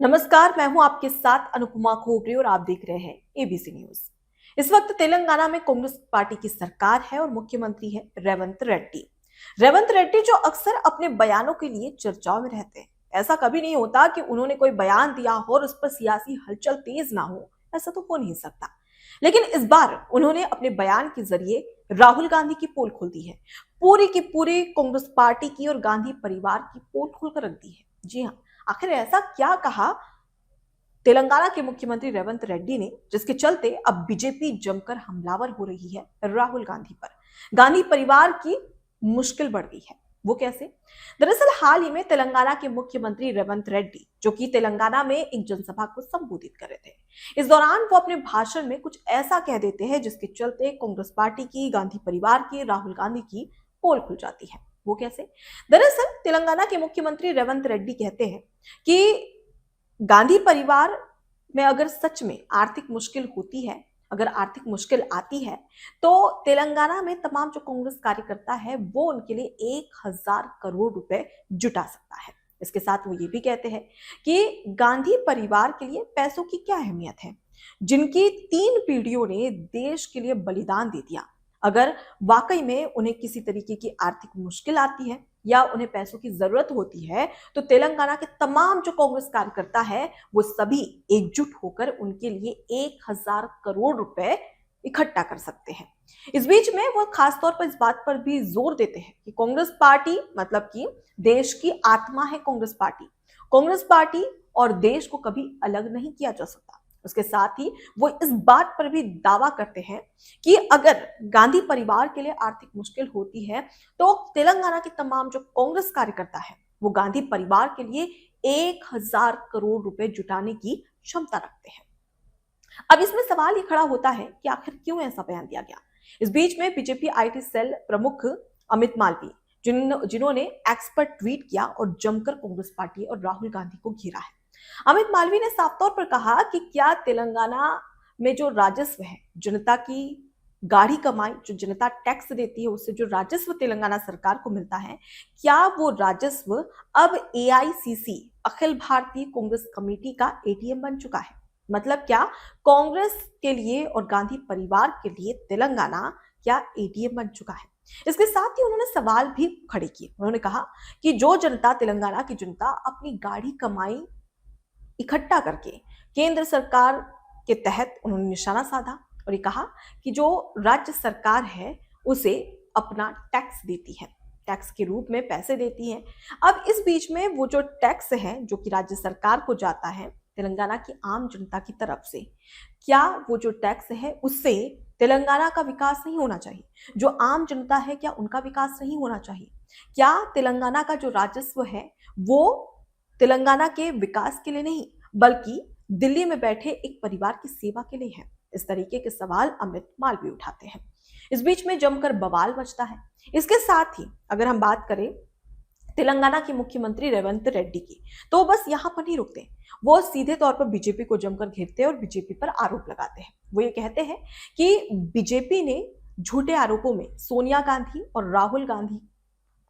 नमस्कार, मैं हूं आपके साथ अनुपमा खोबरे और आप देख रहे हैं एबीसी न्यूज। इस वक्त तेलंगाना में कांग्रेस पार्टी की सरकार है और मुख्यमंत्री है रेवंत रेड्डी। रेवंत रेड्डी जो अक्सर अपने बयानों के लिए चर्चाओं में रहते हैं। ऐसा कभी नहीं होता कि उन्होंने कोई बयान दिया हो और उस पर सियासी हलचल तेज ना हो, ऐसा तो हो नहीं सकता। लेकिन इस बार उन्होंने अपने बयान के जरिए राहुल गांधी की पोल खोल दी है। पूरी की पूरी कांग्रेस पार्टी की और गांधी परिवार की पोल खोलकर रख दी है। जी हाँ, आखिर ऐसा क्या कहा तेलंगाना के मुख्यमंत्री रेवंत रेड्डी ने, जिसके चलते अब बीजेपी जमकर हमलावर हो रही है राहुल गांधी पर। गांधी परिवार की मुश्किल बढ़ गई है। वो कैसे? दरअसल हाल ही में तेलंगाना के मुख्यमंत्री रेवंत रेड्डी, जो कि तेलंगाना में एक जनसभा को संबोधित कर रहे थे, इस दौरान वो अपने भाषण में कुछ ऐसा कह देते हैं जिसके चलते कांग्रेस पार्टी की, गांधी परिवार की, राहुल गांधी की पोल खुल जाती है। वो कैसे? दरअसल तेलंगाना के मुख्यमंत्री रेवंत रेड्डी कहते हैं कि गांधी परिवार में अगर सच में आर्थिक मुश्किल होती है, अगर आर्थिक मुश्किल आती है, तो तेलंगाना में तमाम जो कांग्रेस कार्यकर्ता है वो उनके लिए 1,000 करोड़ रुपए जुटा सकता है। इसके साथ वो ये भी कहते हैं कि गांधी परिवार के लिए पैसों की क्या अहमियत है, जिनकी 3 पीढ़ियों ने देश के लिए बलिदान दे दिया। अगर वाकई में उन्हें किसी तरीके की आर्थिक मुश्किल आती है या उन्हें पैसों की जरूरत होती है, तो तेलंगाना के तमाम जो कांग्रेस कार्यकर्ता है वो सभी एकजुट होकर उनके लिए 1,000 करोड़ रुपए इकट्ठा कर सकते हैं। इस बीच में वो खासतौर पर इस बात पर भी जोर देते हैं कि कांग्रेस पार्टी मतलब कि देश की आत्मा है। कांग्रेस पार्टी और देश को कभी अलग नहीं किया जा सकता। उसके साथ ही वो इस बात पर भी दावा करते हैं कि अगर गांधी परिवार के लिए आर्थिक मुश्किल होती है, तो तेलंगाना के तमाम जो कांग्रेस कार्यकर्ता है वो गांधी परिवार के लिए 1,000 करोड़ रुपए जुटाने की क्षमता रखते हैं। अब इसमें सवाल ये खड़ा होता है कि आखिर क्यों ऐसा बयान दिया गया। इस बीच में बीजेपी आईटी सेल प्रमुख अमित मालवीय, जिन्होंने एक्स पर ट्वीट किया और जमकर कांग्रेस पार्टी और राहुल गांधी को घेरा है। अमित मालवीय ने साफ तौर पर कहा कि क्या तेलंगाना में जो राजस्व है, जनता की गाढ़ी कमाई, जो जनता टैक्स देती है, उससे जो राजस्व तेलंगाना सरकार को मिलता है, क्या वो राजस्व अब एआईसीसी, अखिल भारतीय कांग्रेस कमेटी का एटीएम बन चुका है? मतलब क्या कांग्रेस के लिए और गांधी परिवार के लिए तेलंगाना क्या एटीएम बन चुका है? इसके साथ ही उन्होंने सवाल भी खड़े किए। उन्होंने कहा कि जो जनता, तेलंगाना की जनता अपनी गाढ़ी कमाई इकट्ठा करके केंद्र सरकार के तहत उन्होंने निशाना साधा और ये कहा कि जो राज्य सरकार है उसे अपना टैक्स देती है, टैक्स के रूप में पैसे देती है। अब इस बीच में वो जो टैक्स है जो कि राज्य सरकार को जाता है तेलंगाना की आम जनता की तरफ से, क्या वो जो टैक्स है उससे तेलंगाना का विकास नहीं होना चाहिए? जो आम जनता है क्या उनका विकास नहीं होना चाहिए? क्या तेलंगाना का जो राजस्व है वो तेलंगाना के विकास के लिए नहीं, बल्कि दिल्ली में बैठे एक परिवार की सेवा के लिए है? इस तरीके के सवाल अमित मालवीय उठाते हैं। इस बीच में जमकर बवाल मचता है। इसके साथ ही अगर हम बात करें तेलंगाना के मुख्यमंत्री रेवंत रेड्डी की, तो बस यहां पर नहीं रुकते। वो सीधे तौर पर बीजेपी को जमकर घेरते हैं और बीजेपी पर आरोप लगाते हैं। वो ये कहते हैं कि बीजेपी ने झूठे आरोपों में सोनिया गांधी और राहुल गांधी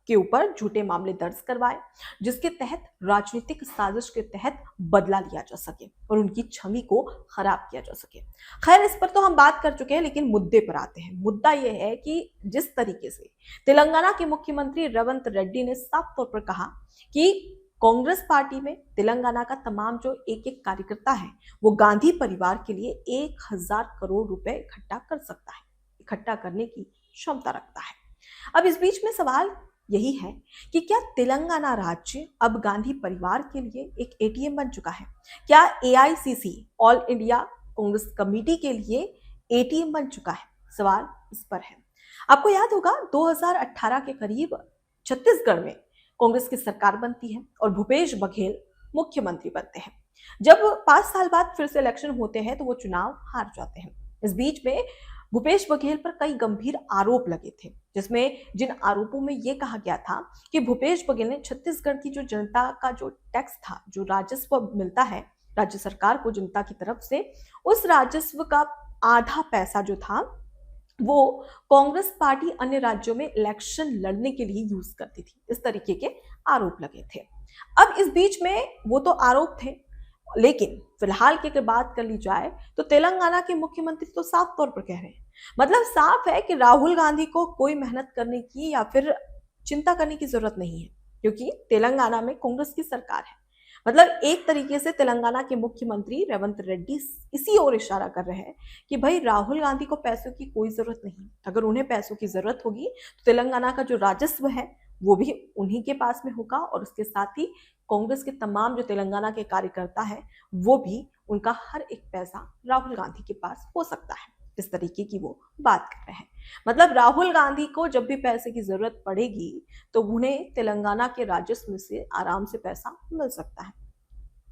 के ऊपर झूठे मामले दर्ज करवाए, जिसके तहत राजनीतिक साजिश के तहत बदला लिया जा सके और उनकी छवि को खराब किया जा सके। खैर, इस पर तो हम बात कर चुके हैं, लेकिन मुद्दे पर आते हैं। मुद्दा यह है कि जिस तरीके से तेलंगाना के मुख्यमंत्री रेवंत रेड्डी ने साफ तौर पर कहा कि कांग्रेस पार्टी में तेलंगाना का तमाम जो एक एक कार्यकर्ता है वो गांधी परिवार के लिए 1,000 करोड़ रुपए इकट्ठा कर सकता है, इकट्ठा करने की क्षमता रखता है। अब इस बीच में सवाल यही है कि क्या तेलंगाना राज्य अब गांधी परिवार के लिए एक एटीएम बन चुका है? क्या AICC, all India Congress committee के लिए एटीएम बन चुका है? सवाल इस पर है। आपको याद होगा 2018 के करीब छत्तीसगढ़ में कांग्रेस की सरकार बनती है और भूपेश बघेल मुख्यमंत्री बनते हैं। जब 5 साल बाद फिर से इलेक्शन होते हैं तो वो चुनाव हार जाते हैं। इस बीच में भूपेश बघेल पर कई गंभीर आरोप लगे थे, जिन आरोपों में यह कहा गया था कि भूपेश बघेल ने छत्तीसगढ़ की जो जनता का जो टैक्स था, जो राजस्व मिलता है राज्य सरकार को जनता की तरफ से, उस राजस्व का आधा पैसा जो था वो कांग्रेस पार्टी अन्य राज्यों में इलेक्शन लड़ने के लिए यूज करती थी। इस तरीके के आरोप लगे थे। अब इस बीच में वो तो आरोप थे, लेकिन फिलहाल की अगर बात कर ली जाए तो तेलंगाना के मुख्यमंत्री तो साफ तौर पर कह रहे हैं, मतलब साफ है कि राहुल गांधी को कोई मेहनत करने की या फिर चिंता करने की जरूरत नहीं है, क्योंकि तेलंगाना में कांग्रेस की सरकार है। मतलब एक तरीके से तेलंगाना के मुख्यमंत्री रेवंत रेड्डी इसी ओर इशारा कर रहे हैं कि भाई राहुल गांधी को पैसों की कोई जरूरत नहीं, अगर उन्हें पैसों की जरूरत होगी तो तेलंगाना का जो राजस्व है वो भी उन्हीं के पास में होगा, और उसके साथ ही कांग्रेस के तमाम जो तेलंगाना के कार्यकर्ता है वो भी, उनका हर एक पैसा राहुल गांधी के पास हो सकता है। इस तरीके की वो बात कर रहे हैं। मतलब राहुल गांधी को जब भी पैसे की जरूरत पड़ेगी तो उन्हें तेलंगाना के राजस्व से आराम से पैसा मिल सकता है।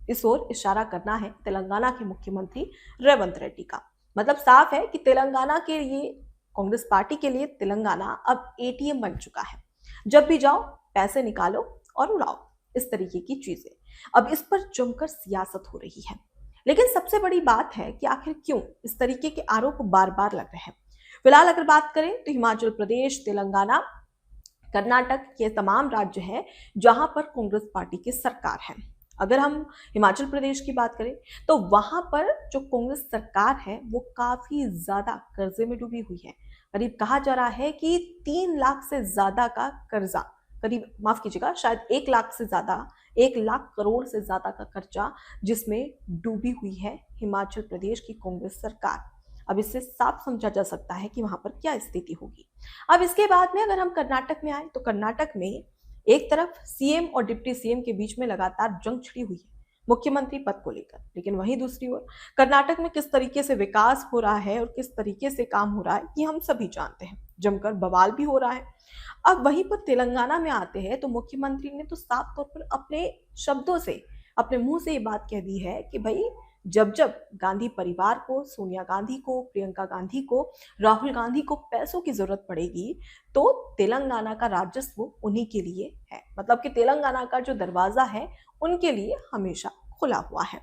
इस ओर इशारा करना है तेलंगाना के मुख्यमंत्री रेवंत रेड्डी का। मतलब साफ है कि तेलंगाना के लिए, कांग्रेस पार्टी के लिए तेलंगाना अब एटीएम बन चुका है। जब भी जाओ पैसे निकालो और उड़ाओ, इस तरीके की चीजें अब इस पर जमकर सियासत हो रही है। लेकिन सबसे बड़ी बात है कि आखिर क्यों इस तरीके के आरोप बार बार लग रहे हैं। फिलहाल अगर बात करें तो हिमाचल प्रदेश, तेलंगाना, कर्नाटक, ये तमाम राज्य हैं जहां पर कांग्रेस पार्टी की सरकार है। अगर हम हिमाचल प्रदेश की बात करें तो वहां पर जो कांग्रेस सरकार है वो काफी ज्यादा कर्जे में डूबी हुई है। करीब कहा जा रहा है कि 3 लाख से ज्यादा का कर्जा, करीब माफ कीजिएगा शायद 1 लाख से ज्यादा, 1 लाख करोड़ से ज्यादा का कर्जा जिसमें डूबी हुई है हिमाचल प्रदेश की कांग्रेस सरकार। अब इससे साफ समझा जा सकता है कि वहां पर क्या स्थिति होगी। अब इसके बाद में अगर हम कर्नाटक में आए तो कर्नाटक में एक तरफ सीएम और डिप्टी सीएम के बीच में लगातार जंग छिड़ी हुई है मुख्यमंत्री पद को लेकर, लेकिन वहीं दूसरी ओर कर्नाटक में किस तरीके से विकास हो रहा है और किस तरीके से काम हो रहा है ये हम सभी जानते हैं, जमकर बवाल भी हो रहा है। अब वहीं पर तेलंगाना में आते हैं तो मुख्यमंत्री ने तो साफ तौर पर अपने शब्दों से, अपने मुंह से ये बात कह दी है कि भाई जब जब गांधी परिवार को, सोनिया गांधी को, प्रियंका गांधी को, राहुल गांधी को पैसों की जरूरत पड़ेगी तो तेलंगाना का राजस्व उन्हीं के लिए है। मतलब कि तेलंगाना का जो दरवाजा है उनके लिए हमेशा खुला हुआ है।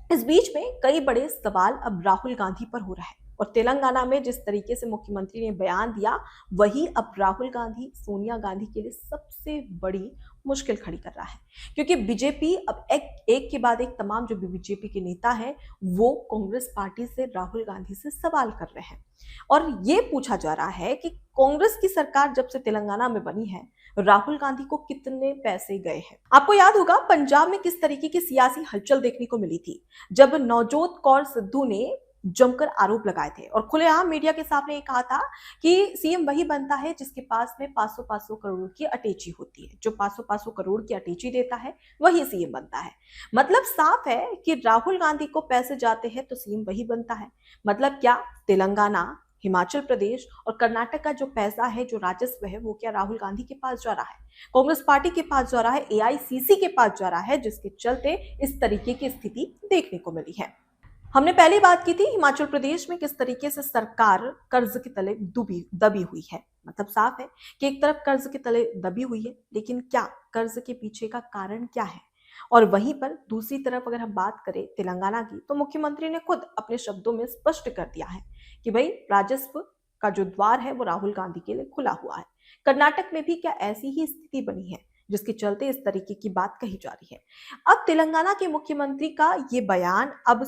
इस बीच में कई बड़े सवाल अब राहुल गांधी पर हो रहा है, और तेलंगाना में जिस तरीके से मुख्यमंत्री ने बयान दिया वही अब राहुल गांधी, सोनिया गांधी के लिए सबसे बड़ी मुश्किल खड़ी कर रहा है, क्योंकि बीजेपी अब एक के बाद एक तमाम जो बीजेपी के नेता हैं वो कांग्रेस पार्टी से, राहुल गांधी से सवाल कर रहे हैं। और ये पूछा जा रहा है कि कांग्रेस की सरकार जब से तेलंगाना में बनी है राहुल गांधी को कितने पैसे गए हैं। आपको याद होगा पंजाब में किस तरीके की सियासी हलचल देखने को मिली थी जब नवजोत कौर सिद्धू ने जमकर आरोप लगाए थे और खुलेआम मीडिया के सामने ये कहा था कि सीएम वही बनता है जिसके पास में 500-500 करोड़ की अटैची होती है, जो 500-500 करोड़ की अटैची देता है वही सीएम बनता है। मतलब साफ है कि राहुल गांधी को पैसे जाते हैं तो सीएम वही बनता है। मतलब क्या तेलंगाना, हिमाचल प्रदेश और कर्नाटक का जो पैसा है, जो राजस्व है, वो क्या राहुल गांधी के पास जा रहा है, कांग्रेस पार्टी के पास जा रहा है, एआईसीसी के पास जा रहा है, जिसके चलते इस तरीके की स्थिति देखने को मिली है। हमने पहले बात की थी हिमाचल प्रदेश में किस तरीके से सरकार कर्ज के तले दबी हुई है। मतलब साफ है कि एक तरफ कर्ज के तले दबी हुई है, लेकिन क्या कर्ज के पीछे का कारण क्या है। और वहीं पर दूसरी तरफ अगर हम बात करें तेलंगाना की तो मुख्यमंत्री ने खुद अपने शब्दों में स्पष्ट कर दिया है कि भाई राजस्व का जो द्वार है वो राहुल गांधी के लिए खुला हुआ है। कर्नाटक में भी क्या ऐसी ही स्थिति बनी है जिसके चलते इस तरीके की बात कही जा रही है। अब तेलंगाना के मुख्यमंत्री का ये बयान अब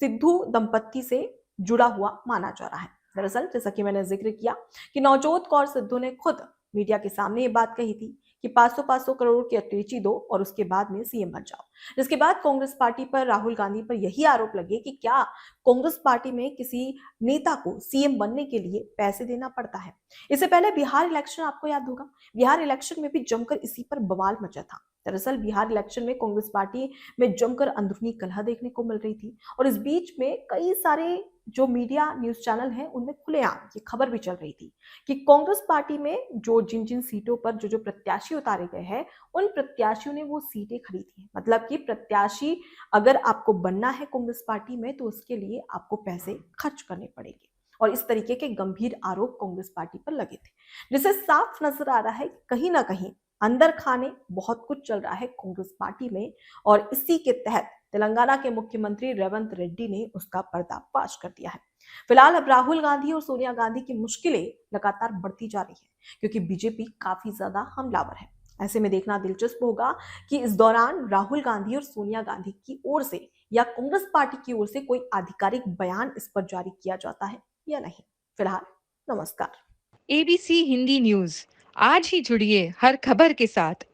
सिद्धू दंपत्ति से जुड़ा हुआ माना जा रहा है। दरअसल जैसा कि मैंने जिक्र किया कि नवजोत कौर सिद्धू ने खुद मीडिया के सामने ये बात कही थी कि 500-500 करोड़ की अटैची दो और उसके बाद में सीएम बन जाओ, जिसके बाद कांग्रेस पार्टी पर, राहुल गांधी पर यही आरोप लगे कि क्या कांग्रेस पार्टी में किसी नेता को सीएम बनने के लिए पैसे देना पड़ता है। इससे पहले बिहार इलेक्शन आपको याद होगा, बिहार इलेक्शन में भी जमकर इसी पर बवाल मचा था। दरअसल बिहार इलेक्शन में कांग्रेस पार्टी में जमकर अंदरूनी कलह देखने को मिल रही थी, और इस बीच में कई सारे जो मीडिया न्यूज चैनल हैं उनमें खुलेआम ये खबर भी चल रही थी कि कांग्रेस पार्टी में जो जिन सीटों पर जो प्रत्याशी उतारे गए हैं उन प्रत्याशियों ने वो सीटें खरीदी हैं। मतलब कि प्रत्याशी अगर आपको बनना है कांग्रेस पार्टी में तो उसके लिए आपको पैसे खर्च करने पड़ेंगे, और इस तरीके के गंभीर आरोप कांग्रेस पार्टी पर लगे थे, जिससे साफ नजर आ रहा है कि कहीं ना कहीं अंदर खाने बहुत कुछ चल रहा है कांग्रेस पार्टी में, और इसी के तहत तेलंगाना के मुख्यमंत्री रेवंत रेड्डी ने उसका पर्दाफाश कर दिया है। फिलहाल अब राहुल गांधी और सोनिया गांधी की मुश्किलें लगातार बढ़ती जा रही है, क्योंकि बीजेपी काफी ज्यादा हमलावर है। ऐसे में देखना दिलचस्प होगा कि इस दौरान राहुल गांधी और सोनिया गांधी की ओर से या कांग्रेस पार्टी की ओर से कोई आधिकारिक बयान इस पर जारी किया जाता है या नहीं। फिलहाल नमस्कार। एबीसी हिंदी न्यूज आज ही जुड़िए हर खबर के साथ।